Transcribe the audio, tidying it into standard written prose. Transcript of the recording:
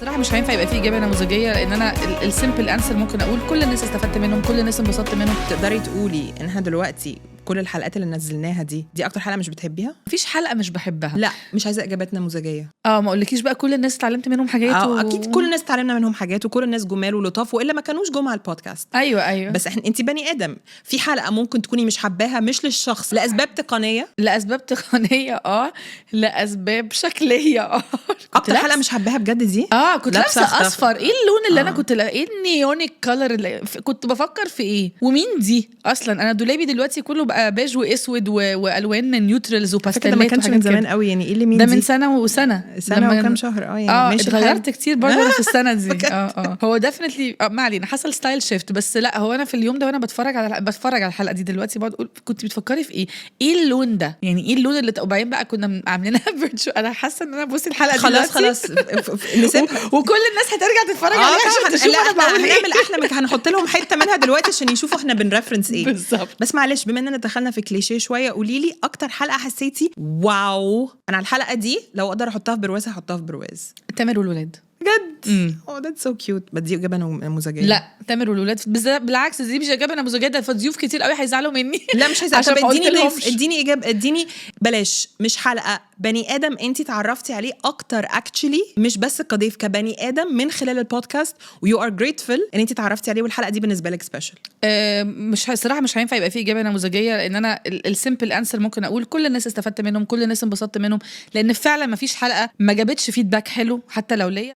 صراحة مش هينفع يبقى فيه إجابة نموذجية، لأن أنا السيمبل أنسر ممكن أقول كل الناس استفدت منهم، كل الناس انبسطت منهم. تقدري تقولي إن احنا دلوقتي كل الحلقات اللي نزلناها دي أكتر حلقة مش بتحبيها؟ مفيش حلقة مش بحبها. لا مش عايزة إجابات نموذجية. ما أقولكيش بقى كل الناس اتعلمت منهم حاجات أكيد كل الناس اتعلمنا منهم حاجات، وكل الناس جمال ولطاف، وإلا ما كانوش جم على البودكاست. أيوة. بس انت بني آدم، في حلقة ممكن تكوني مش حباها، مش للشخص، لأسباب تقنية، لأسباب شكلية. أكتر حلقة مش حباها بجد دي كنت لابسه اصفر. ايه اللون اللي انا كنت ايه النيونيك كولر اللي كنت بفكر في ايه؟ ومين دي اصلا؟ انا دولابي دلوقتي كله بقى بيج واسود والوان نيوترالز وباستيلات. ما كانش من زمان قوي يعني. ايه اللي مين ده دي؟ من سنه وكام شهر. يعني ماشي اتغيرت كتير برضه في السنه دي. هو ديفينتلي ما علينا، حصل ستايل شيفت. بس لا، هو انا في اليوم ده وانا بتفرج على الحلقه دي دلوقتي بقعد اقول كنت بتفكري في ايه اللون ده؟ يعني ايه اللون اللي وبعدين بقى كنا عاملينها فيرتشوال. انا حاسه ان انا بصي الحلقه دي خلاص نسيبها وكل الناس هترجع تتفرج عليها عشان تشوف انا بعمل ايه. هنعمل احلى هنحط لهم حته منها دلوقتي عشان يشوفوا احنا بنرفرنس ايه بالظبط. بس معلش، بما اننا دخلنا في كليشيه شويه، قولي لي اكتر حلقه حسيتي واو انا على الحلقه دي لو اقدر احطها في برواز هحطها في برواز. تامر والولاد بجد. ذاتس سو كيوت. بدي اجابه نموذجيه. لا، تامر والولاد بالعكس، دي مش اجابه نموذجيه، ده ضيوف كتير قوي هيزعلوا مني. لا مش هيزعلوا. طب اديني اجابه، اديني بلاش مش حلقه، بني ادم انت تعرفتي عليه اكتر اكشلي، مش بس كضيف، كبني ادم من خلال البودكاست، ويو ار جريتفul ان انت تعرفتي عليه والحلقه دي بالنسبه لك سبيشال. مش صراحه مش هينفع يبقى فيه اجابه نموذجيه، لان انا السيمبل انسر ممكن اقول كل الناس استفدت منهم، كل الناس انبسطت منهم، لان فعلا ما فيش حلقه ما جابتش فيدباك حلو حتى لو ليا.